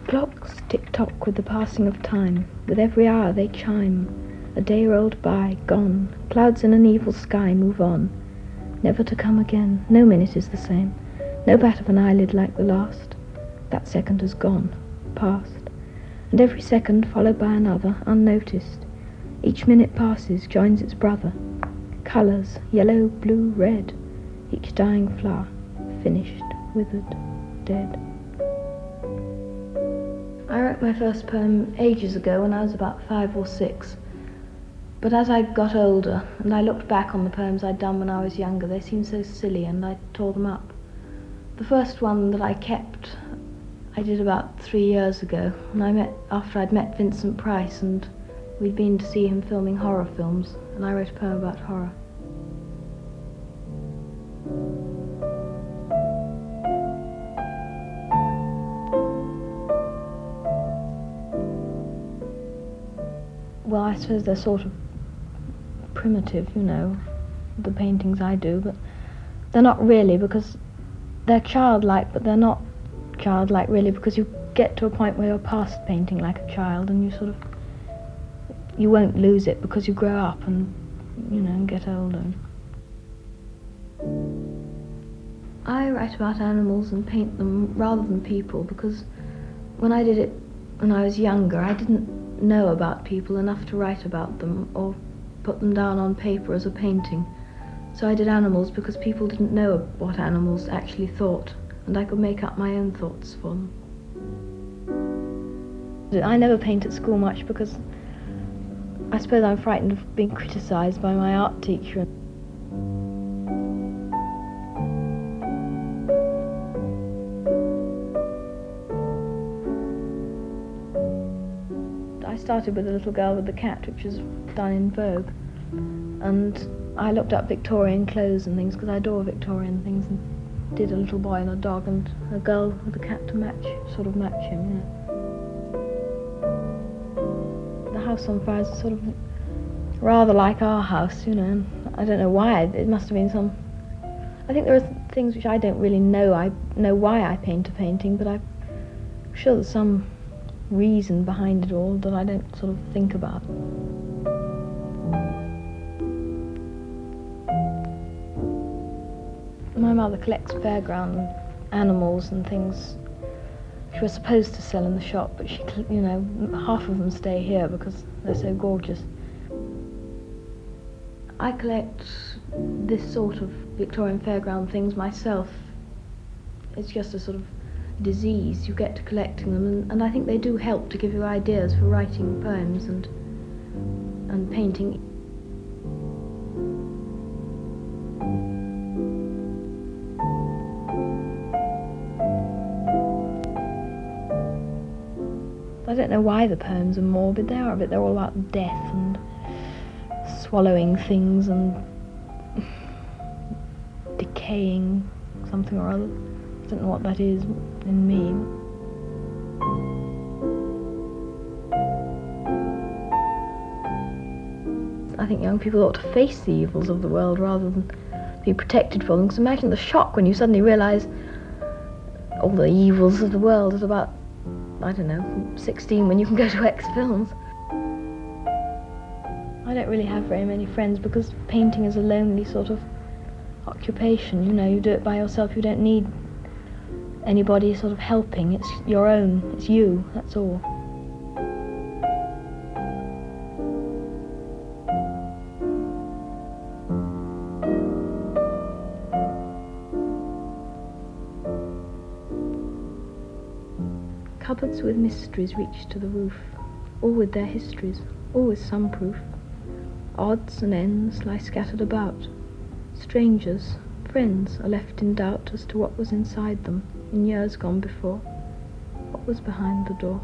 Clocks tick-tock with the passing of time. With every hour they chime. A day rolled by, gone. Clouds in an evil sky move on. Never to come again. No minute is the same. No bat of an eyelid like the last. That second has gone, past. And every second followed by another, unnoticed. Each minute passes, joins its brother. Colours, yellow, blue, red. Each dying flower, finished, withered, dead. I wrote my first poem ages ago when I was about 5 or 6. But as I got older and I looked back on the poems I'd done when I was younger, they seemed so silly and I tore them up. The first one that I kept, I did about 3 years ago, and after I'd met Vincent Price, and we'd been to see him filming horror films, and I wrote a poem about horror. Well, I suppose they're sort of primitive, the paintings I do, but they're not really, because they're childlike, but they're not childlike really, because you get to a point where you're past painting like a child, and you won't lose it because you grow up and, and get older. I write about animals and paint them rather than people, because when I did it when I was younger, I didn't know about people enough to write about them or put them down on paper as a painting. So I did animals because people didn't know what animals actually thought, and I could make up my own thoughts for them. I never paint at school much because I suppose I'm frightened of being criticised by my art teacher. I started with a little girl with the cat, which was done in Vogue, and I looked up Victorian clothes and things because I adore Victorian things, and did a little boy and a dog and a girl with a cat to match him. The house on fire is sort of rather like our house, and I don't know why. It must have been I think there are things which I don't really know. I know why I paint a painting, but I'm sure there's some reason behind it all that I don't sort of think about. My mother collects fairground animals and things which we're supposed to sell in the shop, but she, half of them stay here because they're so gorgeous. I collect this sort of Victorian fairground things myself. It's just a sort of disease. You get to collecting them, and I think they do help to give you ideas for writing poems and painting. I don't know why the poems are morbid. They are a bit. They're all about death and swallowing things and decaying something or other. I don't know what that is in me. I think young people ought to face the evils of the world rather than be protected from them. Because imagine the shock when you suddenly realise all the evils of the world at about, 16 when you can go to X films. I don't really have very many friends because painting is a lonely sort of occupation. You do it by yourself. You don't need anybody sort of helping. It's your own. It's you. That's all. Cupboards with mysteries reach to the roof, all with their histories, all with some proof. Odds and ends lie scattered about. Strangers, friends, are left in doubt as to what was inside them in years gone before. What was behind the door?